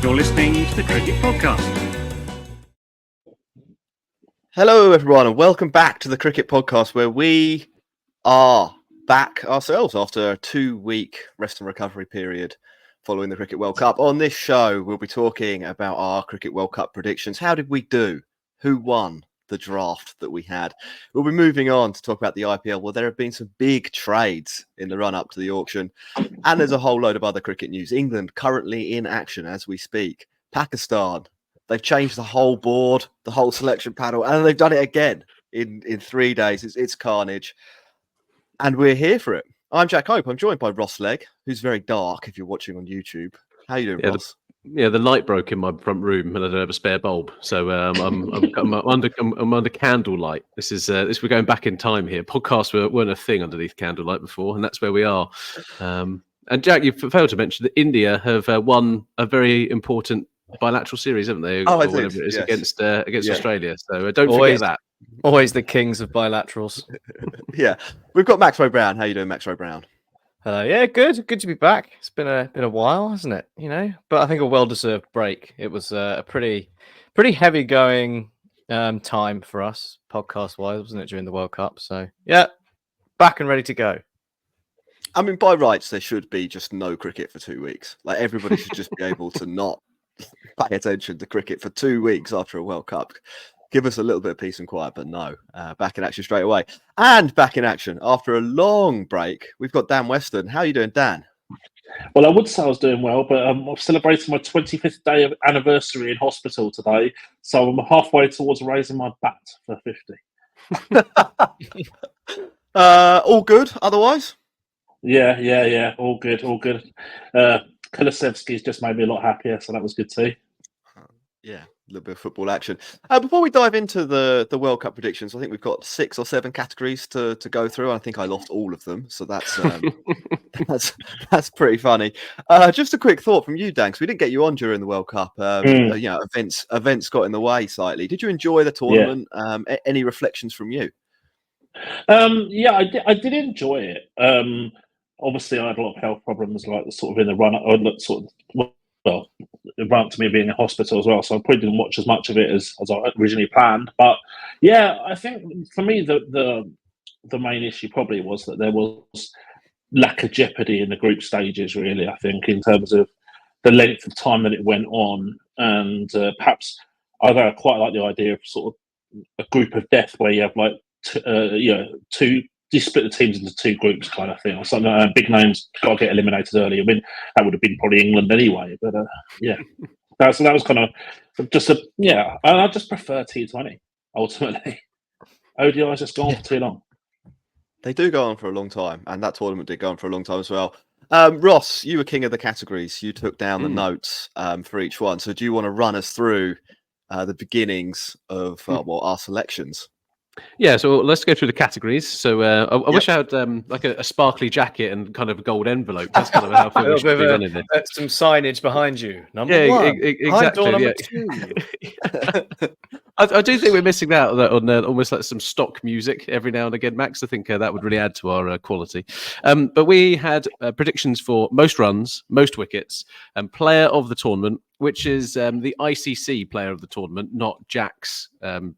You're listening to the Cricket Podcast. Hello, everyone, and welcome back to the Cricket Podcast, where we are back ourselves after a 2-week rest and recovery period following the Cricket World Cup. On this show, we'll be talking about our Cricket World Cup predictions. How did we do? Who won the draft that we had? We'll be moving on to talk about the IPL. Well, there have been some big trades in the run-up to the auction, and there's a whole load of other cricket news. England currently in action as we speak. Pakistan. They've changed the whole board, the whole selection panel, and they've done it again in 3 days. It's carnage. And we're here for it. I'm Jack Hope. I'm joined by Ross Legg, who's very dark if you're watching on YouTube. How you doing, Ross? The light broke in my front room and I don't have a spare bulb. So I'm under candlelight. We're going back in time here. Podcasts weren't a thing underneath candlelight before, and that's where we are. And Jack, you failed to mention that India have won a very important bilateral series, haven't they? Oh, I did. Whatever it is, yes. Against Australia. So don't forget that. Always the kings of bilaterals. Yeah, we've got Max Rowe-Brown. How you doing, Max Rowe-Brown? Hello. Yeah, good to be back. It's been a while, hasn't it? But I think a well-deserved break. It was a pretty heavy going time for us podcast-wise, wasn't it, during the World Cup? So yeah, back and ready to go. I mean, by rights, there should be just no cricket for 2 weeks. Like, everybody should just be able to not pay attention to cricket for 2 weeks after a World Cup. Give us a little bit of peace and quiet, but no, back in action straight away. And back in action after a long break, we've got Dan Weston. How are you doing, Dan? Well, I would say I was doing well, but I'm celebrating my 25th day of anniversary in hospital today, so I'm halfway towards raising my bat for 50. All good otherwise? Yeah, all good. Kulusevski's just made me a lot happier, so that was good too. Yeah, a little bit of football action. Before we dive into the World Cup predictions, I think we've got 6 or 7 categories to go through. I think I lost all of them, so that's that's pretty funny. Just a quick thought from you, Dan, because we didn't get you on during the World Cup. Events got in the way slightly. Did you enjoy the tournament? Yeah. Any reflections from you? Yeah, I did enjoy it. Obviously, I had a lot of health problems, like sort of in the run up, it ran up to me being in hospital as well. So I probably didn't watch as much of it as I originally planned. But yeah, I think for me the main issue probably was that there was lack of jeopardy in the group stages. Really, I think in terms of the length of time that it went on, and perhaps although I quite like the idea of sort of a group of death where you have like two. You split the teams into 2 groups, kind of thing, or something. Big names got to get eliminated early. I mean, that would have been probably England anyway. But yeah, that was kind of just I just prefer T20 ultimately. ODI's just gone for too long. They do go on for a long time, and that tournament did go on for a long time as well. Ross, you were king of the categories. You took down the notes for each one. So do you want to run us through the beginnings of our selections? Yeah, so let's go through the categories. So I wish I had like a sparkly jacket and kind of a gold envelope. That's kind of how I feel we should be running it. Some signage behind you. Number 1. Exactly. Number 2. I do think we're missing out on almost like some stock music every now and again, Max. I think that would really add to our quality. But we had predictions for most runs, most wickets, and player of the tournament, which is the ICC player of the tournament, not Jack's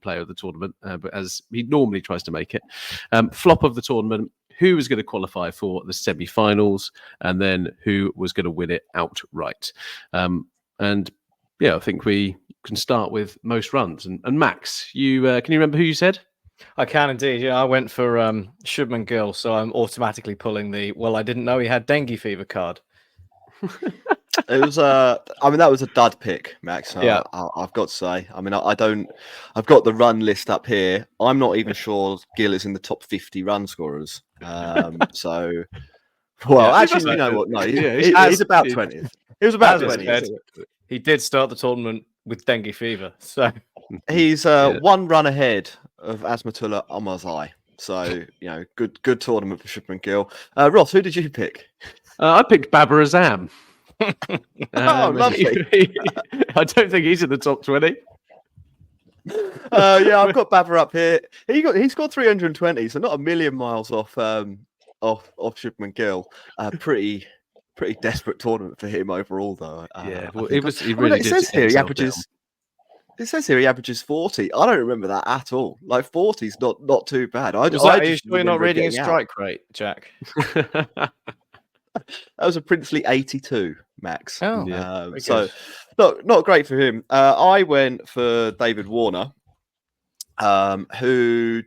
player of the tournament, but as he normally tries to make it. Flop of the tournament, who was going to qualify for the semi-finals, and then who was going to win it outright. And yeah, I think we can start with most runs. And Max, you can you remember who you said? I can indeed. Yeah, I went for Shubman Gill, so I'm automatically pulling the I didn't know he had dengue fever card. It was that was a dud pick, Max. Yeah, I've got to say. I mean, I've got the run list up here. I'm not even sure Gill is in the top 50 run scorers. Actually, you know what? No, he's about 20th. He was about 20th. He did start the tournament with dengue fever, so he's 1 run ahead of Azmatullah Omarzai. So good tournament for Shubman Gill. Ross, who did you pick? I picked Babar Azam. Lovely. I don't think he's in the top 20. I've got Babar up here. He scored 320, so not a million miles off Shubman Gill. Pretty pretty desperate tournament for him overall, though. Yeah, I well, think. he really It did. says get here he himself averages. It says here he averages 40. I don't remember that at all. Like 40 is not too bad. Are you just sure you're not remember reading his getting out. strike rate, Jack? down. That was a princely 82, Max. Oh, Yeah. very So, good. not great for him. I went for David Warner, who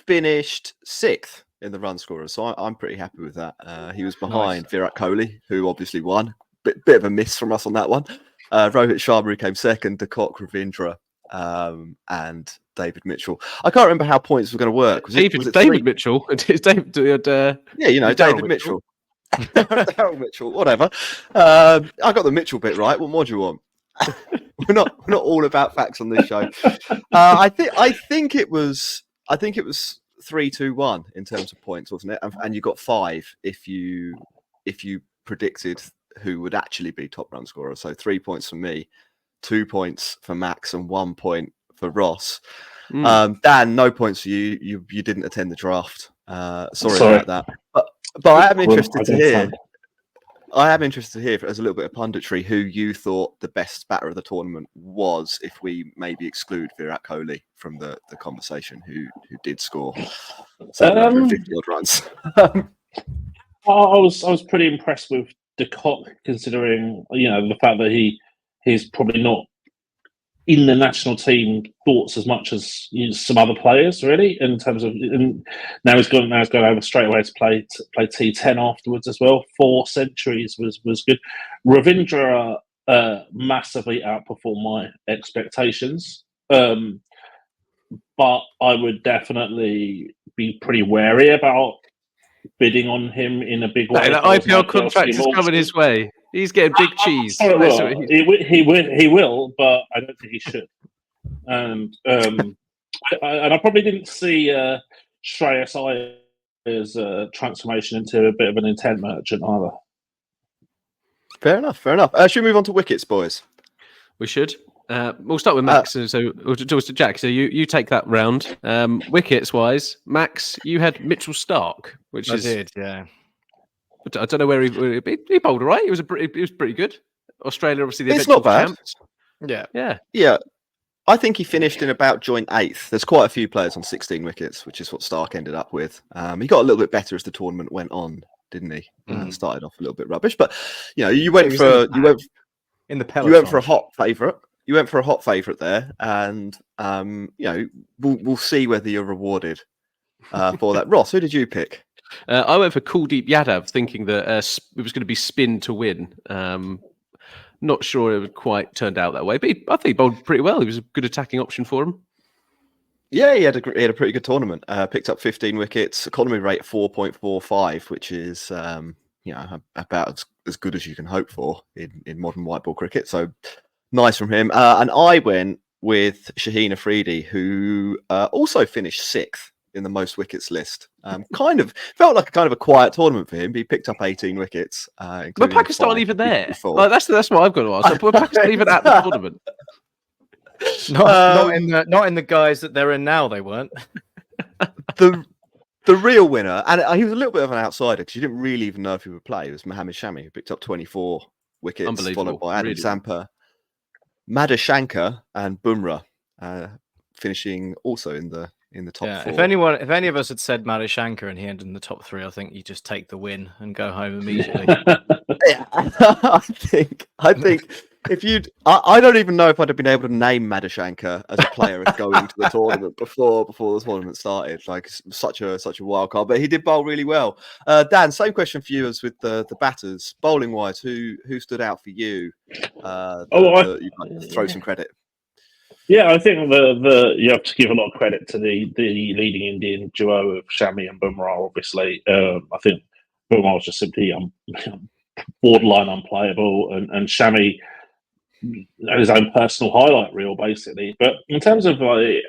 finished 6th in the run scorers. So I'm pretty happy with that. He was behind Virat Kohli, who obviously won. Bit of a miss from us on that one. Rohit Sharma, who came second, Dekok, Ravindra, and David Mitchell. I can't remember how points were going to work. Was it David three? Mitchell. It's David. Yeah, you know, Daryl David Mitchell. Daryl Mitchell, whatever. I got the Mitchell bit right. What more do you want? we're not all about facts on this show. I think it was 3-2-1 in terms of points, wasn't it? And you got 5 if you predicted who would actually be top run scorer. So 3 points for me, 2 points for Max, and 1 point for Ross. Dan, no points for you. You didn't attend the draft. Sorry about that. But I am interested to hear. I am interested to hear, as a little bit of punditry, who you thought the best batter of the tournament was, if we maybe exclude Virat Kohli from the conversation, who did score 750 odd runs. I was pretty impressed with Dekok, considering the fact that he's probably not in the national team thoughts as much as some other players, really, in terms of. And now he's going over straight away to play T10 afterwards as well. 4 centuries was good. Ravindra massively outperformed my expectations, but I would definitely be pretty wary about bidding on him in a big way. That IPL contract is coming his way. He's getting big cheese. He will, but I don't think he should. And I probably didn't see Shreyas Iyer's transformation into a bit of an intent merchant either. Fair enough. Should we move on to wickets, boys? We should. We'll start with Max. So Jack. So you take that round. Wickets wise, Max, you had Mitchell Stark, which I did, yeah. I don't know where he bowled all right. He was pretty good. Australia, obviously, It's not bad. Champs. Yeah. I think he finished in about joint 8th. There's quite a few players on 16 wickets, which is what Stark ended up with. He got a little bit better as the tournament went on, didn't he? Started off a little bit rubbish, but you went for a hot favourite. You went for a hot favourite there, and we'll see whether you're rewarded for that. Ross, who did you pick? I went for Kuldeep Yadav, thinking that it was going to be spin to win. Not sure it quite turned out that way, but I think he bowled pretty well. He was a good attacking option for him. Yeah, he had a pretty good tournament. Picked up 15 wickets, economy rate 4.45, which is about as good as you can hope for in modern white ball cricket. So nice from him. And I went with Shaheen Afridi, who also finished 6th in the most wickets list. Kind of felt like a quiet tournament for him. He picked up 18 wickets. But Pakistan even there. Like, that's what I've got to ask. But Pakistan even at the tournament. Not in the guys that they're in now. They weren't. The real winner, and he was a little bit of an outsider because you didn't really even know if he would play. It was Mohammad Shami, who picked up 24 wickets, followed by Adam Zampa, Madhushankar, and Bumrah, finishing also in the top 4. If any of us had said Madhushankar and he ended in the top 3, I think you just take the win and go home immediately. Yeah, I think if I don't even know if I'd have been able to name Madhushankar as a player going to the tournament before the tournament started. Like such a wild card, but he did bowl really well. Dan, same question for you as with the batters. Bowling wise, who stood out for you? You'd like to throw some credit. Yeah, I think you have to give a lot of credit to the leading Indian duo of Shami and Bumrah. Obviously, I think Bumrah was just simply borderline unplayable, and Shami had his own personal highlight reel, basically. But in terms of a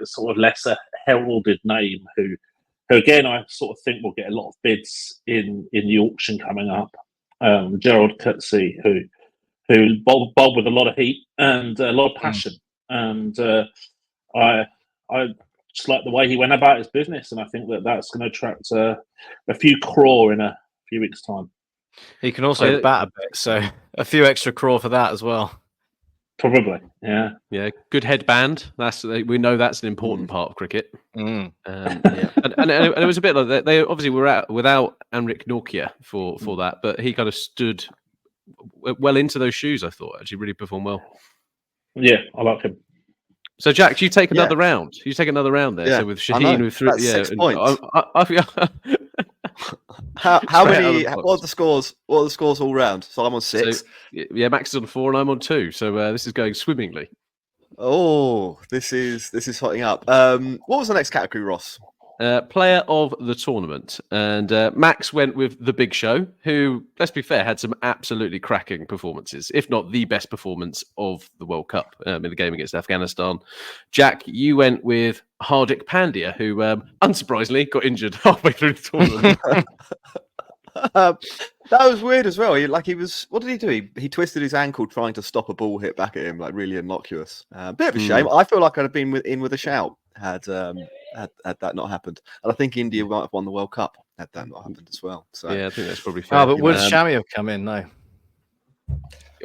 sort of lesser heralded name, who again I sort of think will get a lot of bids in the auction coming up, Gerald Coetzee, who bowled with a lot of heat and a lot of passion. And I just like the way he went about his business, and I think that's going to attract a few crore in a few weeks' time. He can also bat a bit, so a few extra craw for that as well. Probably, yeah. Yeah, good headband. We know that's an important part of cricket. Mm. Yeah, and it was a bit like that. They obviously were out without Anrik Nortje for that, but he kind of stood well into those shoes. I thought actually really performed well. Yeah, I like him. So Jack, you take another round. You take another round there. Yeah, So with Shaheen, with that's 6 points. How many? What are the scores? What are the scores all round? So I'm on 6. So, yeah, Max is on 4 and I'm on 2. So this is going swimmingly. Oh, this is hotting up. What was the next category, Ross? Player of the tournament, and Max went with the Big Show, who, let's be fair, had some absolutely cracking performances, if not the best performance of the World Cup in the game against Afghanistan. Jack, you went with Hardik Pandya, who unsurprisingly got injured halfway through the tournament. That was weird as well. He was. What did he do? He twisted his ankle trying to stop a ball hit back at him, like really innocuous. Bit of a shame. I feel like I'd have been in with a shout had that not happened, and I think India might have won the World Cup had that not happened as well. So yeah, I think that's probably fair. Oh, but would Shami have come in? No.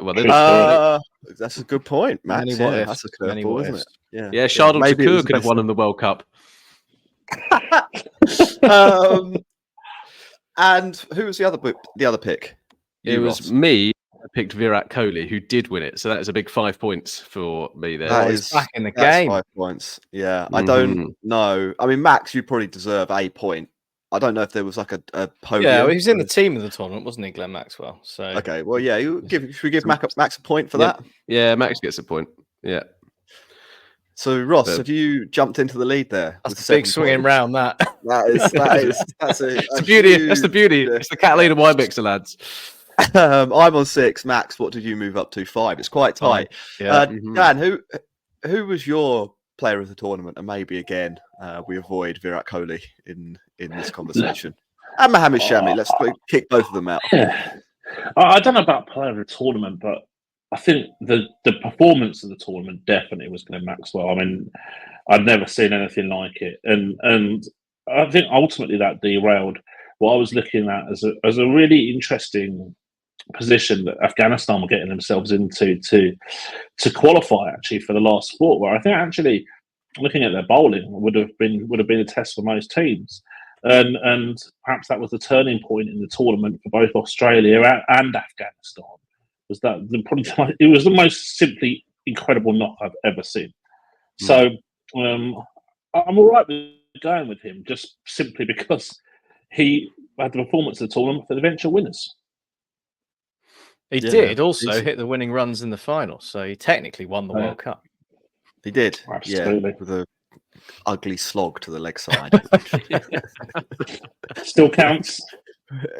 Well, that's a good point, Matt. Yeah, that's a curveball, isn't it? Yeah, Shardul Thakur could have won in the World Cup. And who was the other pick? It was me. I picked Virat Kohli, who did win it. So that is a big 5 points for me there. That is back in the game. 5 points. Yeah, I don't know. I mean, Max, you probably deserve a point. I don't know if there was like a podium. Yeah, well, he was in the team of the tournament, wasn't he, Glenn Maxwell? So okay, well, yeah, should we give Max a point for that? Yeah, Max gets a point. Yeah. So Ross, have you jumped into the lead there? That's a big swinging round. That's the beauty. That's the beauty. It's the Catalina wine mixer, lads. I'm on 6. Max, what did you move up to? 5. It's quite tight. Dan, who was your player of the tournament? And maybe again, we avoid Virat Kohli in this conversation. And Mohammad Shami. Let's kick both of them out. Yeah, I don't know about player of the tournament, but I think the performance of the tournament definitely was Glenn Maxwell. I mean, I'd never seen anything like it, and I think ultimately that derailed what I was looking at as a really interesting position that Afghanistan were getting themselves into to qualify actually for the last sport. Where I think actually looking at their bowling would have been a test for most teams, and perhaps that was the turning point in the tournament for both Australia and Afghanistan. Was that it was the most simply incredible knock I've ever seen. So I'm all right with going with him just simply because he had the performance of the tournament for the eventual winners. He did also hit the winning runs in the final, so he technically won the World Cup. He did, absolutely, with a ugly slog to the leg side. Still counts.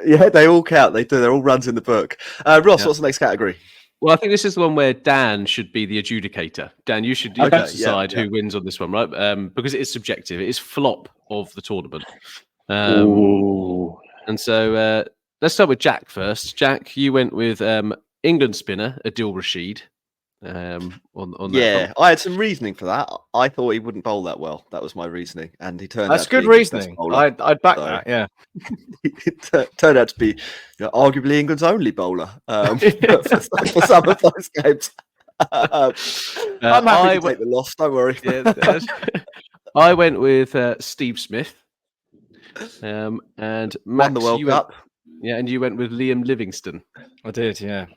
Yeah, they all count. They do. They're all runs in the book. Ross, what's the next category? Well, I think this is the one where Dan should be the adjudicator. Dan, you should decide who wins on this one, right? Because it is subjective. It is flop of the tournament. And so let's start with Jack first. Jack, you went with England spinner Adil Rashid. On that I had some reasoning for that. I thought he wouldn't bowl that well. That was my reasoning, and he turned. That's good reasoning. I'd back that. Yeah, it turned out to be arguably England's only bowler for some of those games. I'm happy to take the loss. Don't worry. I went with Steve Smith, and Max, won the World Cup. Yeah, and you went with Liam Livingstone. I did. Yeah.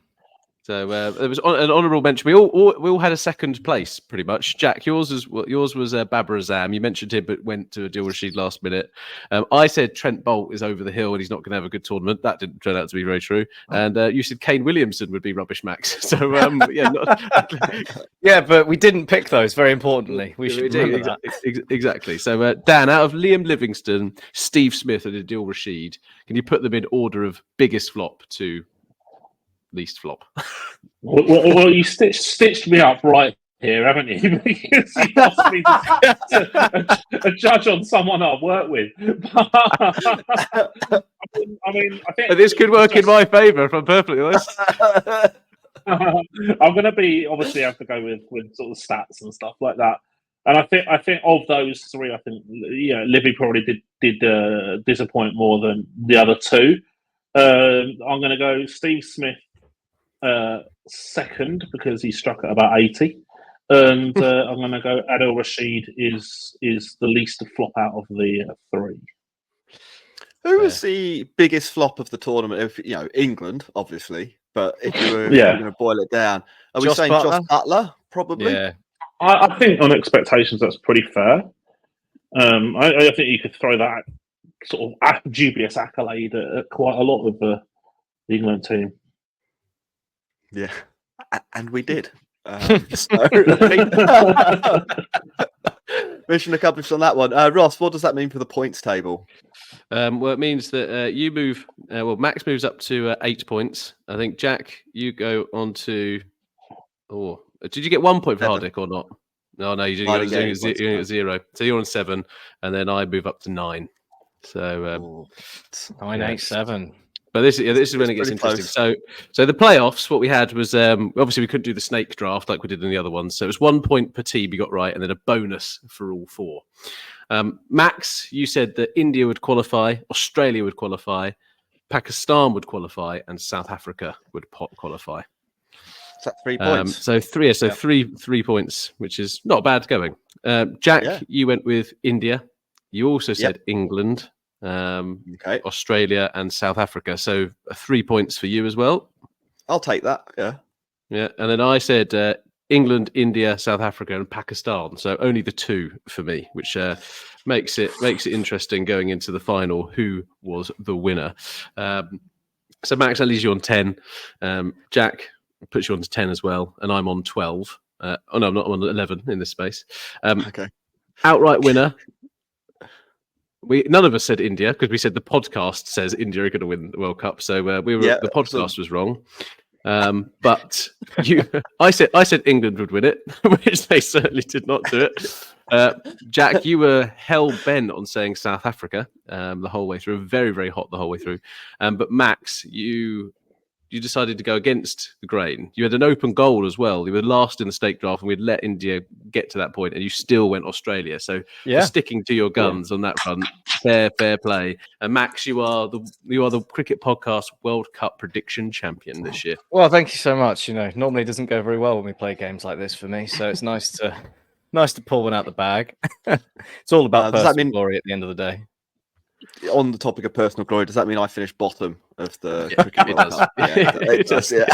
So there was an honourable mention. We all had a second place, pretty much. Jack, yours was Babar Azam. You mentioned him, but went to Adil Rashid last minute. I said Trent Bolt is over the hill and he's not going to have a good tournament. That didn't turn out to be very true. And you said Kane Williamson would be rubbish, Max. So yeah, but we didn't pick those. Very importantly, we should do that. Exactly. So Dan, out of Liam Livingstone, Steve Smith, and Adil Rashid, can you put them in order of biggest flop to least flop? Well, you stitched me up right here, haven't you? Because you asked me to a judge on someone I've worked with. I mean, I think this could work in my favour, if I'm perfectly honest. I'm going to be obviously have to go with sort of stats and stuff like that. And I think of those three, I think Livy probably did disappoint more than the other two. I'm going to go Steve Smith second because he struck at about 80. And I'm going to go Adil Rashid is the least to flop out of the three. Who was the biggest flop of the tournament? If England, obviously, but if you were going to boil it down, are we saying Josh Butler? Probably. Yeah, I think on expectations that's pretty fair. I think you could throw that sort of dubious accolade at quite a lot of the England team. Yeah, and we did. Mission accomplished on that one. Ross, what does that mean for the points table? Well, it means that you move. Max moves up to 8 points. I think Jack, you go on to. Oh, did you get 1 point for Hardick or not? No, you didn't get 0. So you're on 7, and then I move up to 9. So 9, 8, 7. But this is when it gets interesting. So the playoffs, what we had was obviously we couldn't do the snake draft like we did in the other ones. So it was 1 point per team you got right, and then a bonus for all 4. Max, you said that India would qualify, Australia would qualify, Pakistan would qualify, and South Africa would qualify. Is that 3 points? So 3 points, which is not bad going. Jack, you went with India. You also said England. Australia and South Africa. So 3 points for you as well. I'll take that. Yeah. And then I said England, India, South Africa, and Pakistan. So only the 2 for me, which makes it interesting going into the final. Who was the winner? So Max, that leaves you on 10. Jack puts you on to 10 as well, and I'm on 12. No, I'm not. I'm on 11 in this space. Outright winner. None of us said India because we said the podcast says India are going to win the World Cup. So the podcast was wrong. But I said England would win it, which they certainly did not do it. Jack, you were hell bent on saying South Africa the whole way through, very, very hot the whole way through. But Max, you decided to go against the grain. You had an open goal as well. You were last in the snake draft, and we'd let India get to that point, and you still went Australia. So for sticking to your guns on that front, fair play. And Max, you are the Cricket Podcast World Cup prediction champion this year. Well, thank you so much. Normally it doesn't go very well when we play games like this for me, so it's nice to pull one out the bag. It's all about personal glory at the end of the day. On the topic of personal glory, does that mean I finished bottom of the cricket? It does. It does. Yeah.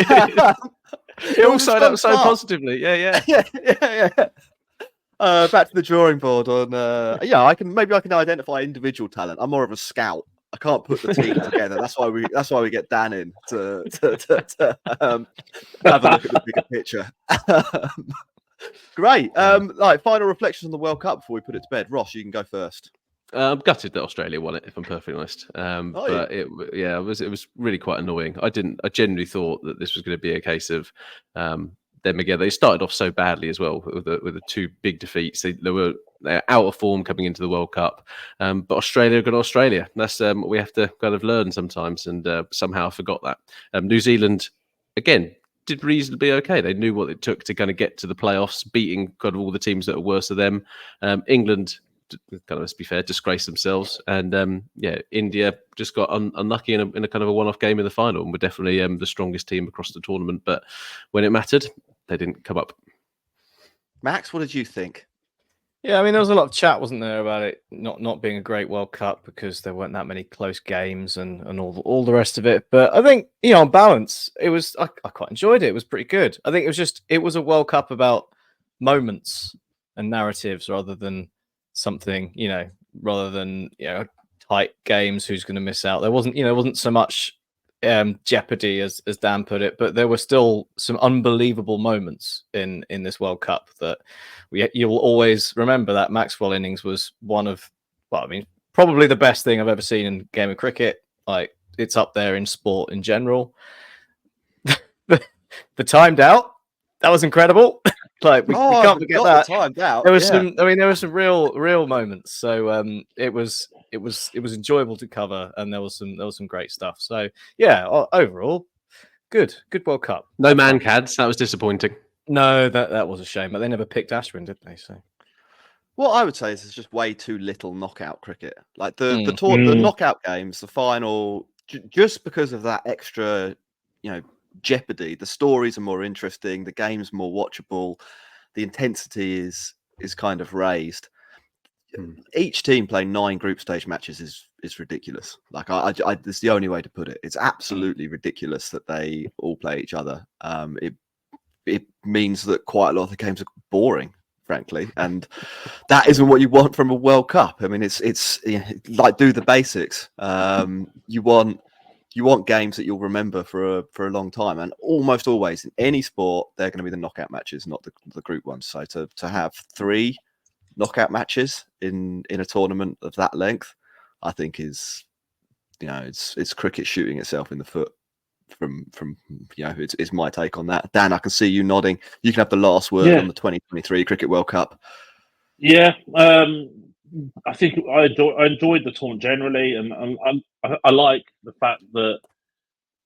It all started out so positively. Yeah. Back to the drawing board on. I can identify individual talent. I'm more of a scout. I can't put the team together. That's why we get Dan in to have a look at the bigger picture. Great. Final reflections on the World Cup before we put it to bed. Ross, you can go first. I'm gutted that Australia won it, if I'm perfectly honest. But it was really quite annoying. I genuinely thought that this was going to be a case of them again. They started off so badly as well with the 2 big defeats. They're out of form coming into the World Cup. But Australia got Australia. That's what we have to kind of learn sometimes. And somehow I forgot that. New Zealand did reasonably okay. They knew what it took to kind of get to the playoffs, beating kind of all the teams that are worse than them. England, kind of, let's be fair, disgraced themselves, and India just got unlucky in a kind of a one-off game in the final, and were definitely the strongest team across the tournament. But when it mattered, they didn't come up. Max, what did you think? Yeah, I mean, there was a lot of chat, wasn't there, about it not being a great World Cup because there weren't that many close games and all the rest of it. But I think, on balance, it was I quite enjoyed it. It was pretty good. I think it was a World Cup about moments and narratives rather than something, rather than tight games, who's going to miss out. There wasn't so much jeopardy as Dan put it, but there were still some unbelievable moments in this World Cup that you'll always remember. That Maxwell innings was one of, probably the best thing I've ever seen in a game of cricket. Like, it's up there in sport in general. The timed out, that was incredible. Like, we can't forget that. Timed out. There was some. I mean, there were some real moments. So it was enjoyable to cover, and there was some great stuff. So yeah, overall, good World Cup. No man-cads. That was disappointing. No, that was a shame. But they never picked Ashwin, did they? So what I would say is there's just way too little knockout cricket. Like the knockout games, the final just because of that extra, jeopardy. The stories are more interesting. The game's more watchable. The intensity is kind of raised. Each team playing 9 group stage matches is ridiculous. Like it's the only way to put it. It's absolutely ridiculous that they all play each other. It means that quite a lot of the games are boring, frankly, and that isn't what you want from a World Cup. I mean, it's like, do the basics. You want games that you'll remember for a long time, and almost always in any sport they're going to be the knockout matches, not the group ones. So to have 3 knockout matches in a tournament of that length, I think is, it's cricket shooting itself in the foot. From it's my take on that. Dan, I can see you nodding. You can have the last word on the 2023 Cricket World Cup. Yeah, I think I enjoyed the tournament generally, and I like the fact that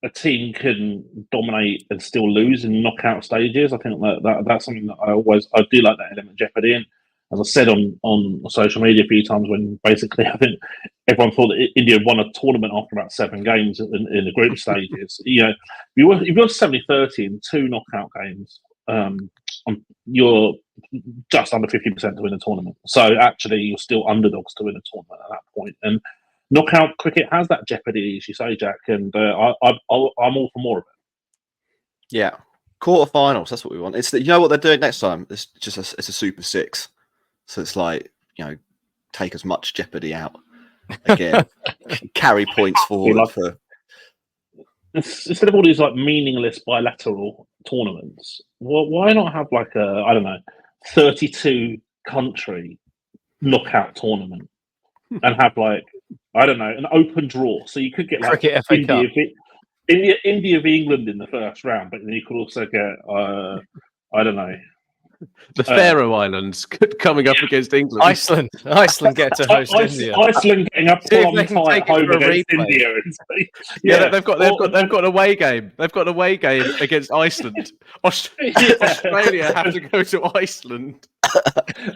a team can dominate and still lose in knockout stages. I think that's something that I do like, that element of jeopardy. And as I said on social media a few times, when basically I think everyone thought that India had won a tournament after about 7 games in the group stages. If you're 70-30 in 2 knockout games, you're just under 50% to win a tournament. So actually, you're still underdogs to win a tournament at that point. And knockout cricket has that jeopardy, as you say, Jack, and I'm all for more of it. Yeah, quarterfinals. That's what we want. It's what they're doing next time. It's just it's a Super 6, so it's like, take as much jeopardy out again, carry points forward for. Instead of all these like meaningless bilateral tournaments, why not have like a 32 country knockout tournament and have like an open draw, so you could get like Cricket FA Cup. India v England in the first round, but then you could also get The Faroe Islands coming up against England. Iceland get to host India. Iceland getting up See if they can take it home for a against replay. India. They've got an away game. They've got an away game against Iceland. Australia have to go to Iceland.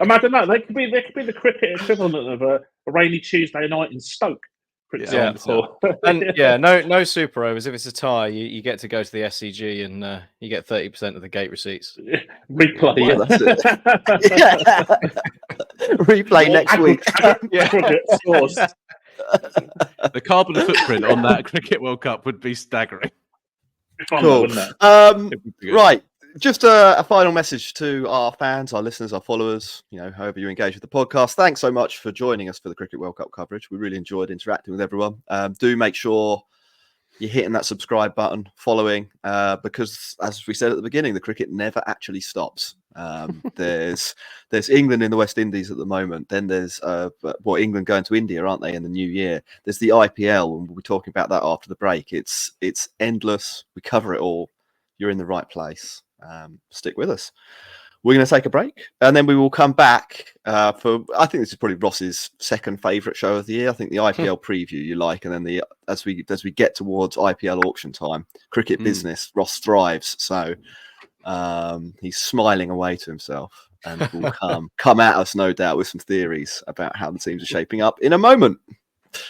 Imagine that. They could be the cricket equivalent of a rainy Tuesday night in Stoke, for example. No super overs. If it's a tie, you get to go to the SCG and you get 30% of the gate receipts. Replay. Yeah, that's it. Replay next week. Scores. The carbon footprint on that Cricket World Cup would be staggering. Cool. Right. Just a final message to our fans, our listeners, our followers, however you engage with the podcast. Thanks so much for joining us for the Cricket World Cup coverage. We really enjoyed interacting with everyone. Do make sure you're hitting that subscribe button, following, because as we said at the beginning, the cricket never actually stops. There's England in the West Indies at the moment. Then there's England going to India, aren't they, in the new year? There's the IPL, and we'll be talking about that after the break. It's endless. We cover it all. You're in the right place. Stick with us. We're going to take a break, and then we will come back for. I think this is probably Ross's second favourite show of the year. I think the IPL preview you like, and then as we get towards IPL auction time, cricket business, Ross thrives. So he's smiling away to himself, and will come at us, no doubt, with some theories about how the teams are shaping up in a moment.